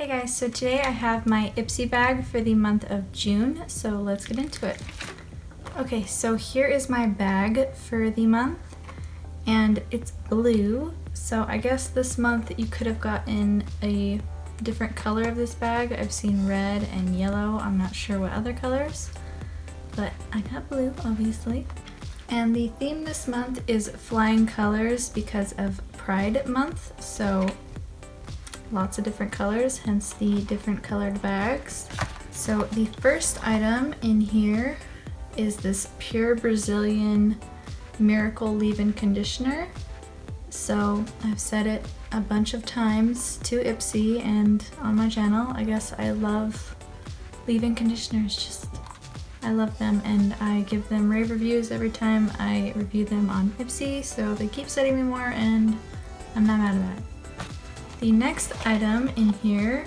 Hey guys, so today I have my Ipsy bag for the month of June, so let's get into it. Okay, so here is my bag for the month, and it's blue, so I guess this month you could have gotten a different color of this bag. I've seen red and yellow, I'm not sure what other colors, but I got blue, obviously. And the theme this month is flying colors because of Pride month, so lots of different colors, hence the different colored bags. So the first item in here is this Pure Brazilian Miracle Leave-In Conditioner. So I've said it a bunch of times to Ipsy and on my channel. I guess I love leave-in conditioners, I love them, and I give them rave reviews every time I review them on Ipsy, so they keep sending me more and I'm not mad at that. The next item in here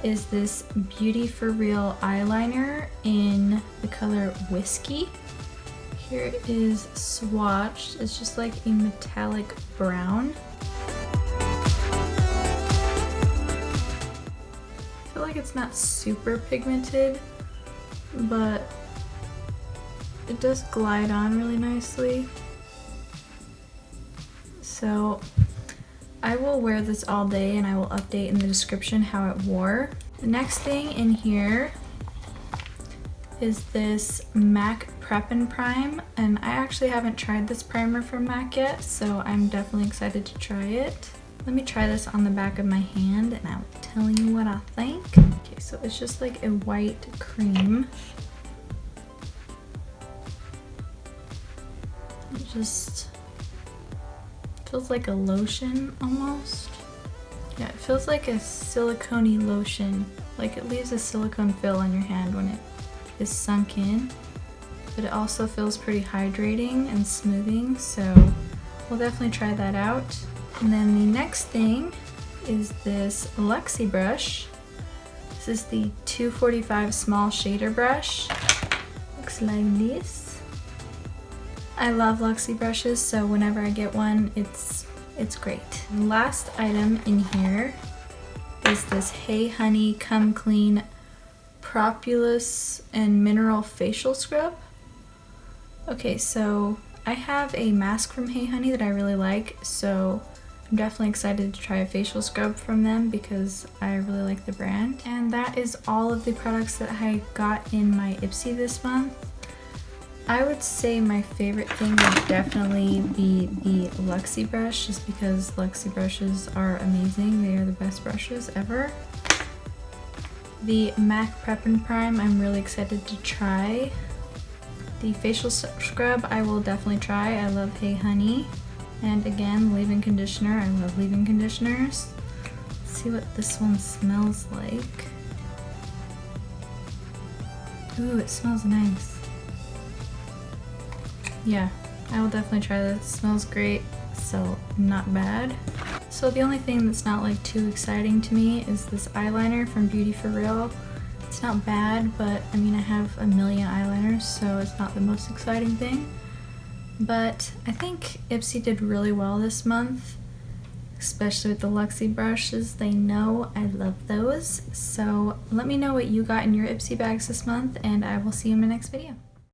is this Beauty For Real eyeliner in the color Whiskey. Here it is swatched. It's just like a metallic brown. I feel like it's not super pigmented, but it does glide on really nicely. So I will wear this all day and I will update in the description how it wore. The next thing in here is this MAC Prep+Prime, and I actually haven't tried this primer from MAC yet, so I'm definitely excited to try it. Let me try this on the back of my hand and I'll tell you what I think. Okay, so it's just like a white cream. It just feels like a lotion almost. Yeah, it feels like a silicone-y lotion. Like it leaves a silicone feel on your hand when it is sunk in. But it also feels pretty hydrating and smoothing, so we'll definitely try that out. And then the next thing is this Alexi Brush. This is the 245 small shader brush. Looks like this. I love Luxie brushes, so whenever I get one, it's great. And last item in here is this Hey Honey Come Clean Propolis and Mineral Facial Scrub. Okay, so I have a mask from Hey Honey that I really like, so I'm definitely excited to try a facial scrub from them because I really like the brand. And that is all of the products that I got in my Ipsy this month. I would say my favorite thing would definitely be the Luxie brush, just because Luxie brushes are amazing. They are the best brushes ever. The MAC Prep+Prime I'm really excited to try. The facial scrub I will definitely try. I love Hey Honey. And again, leave-in conditioner. I love leave-in conditioners. Let's see what this one smells like. Ooh, it smells nice. Yeah, I will definitely try this. It smells great, so not bad. So the only thing that's not like too exciting to me is this eyeliner from Beauty For Real. It's not bad, but I mean I have a million eyeliners, so it's not the most exciting thing. But I think Ipsy did really well this month, especially with the Luxie brushes. They know I love those. So let me know what you got in your Ipsy bags this month, and I will see you in my next video.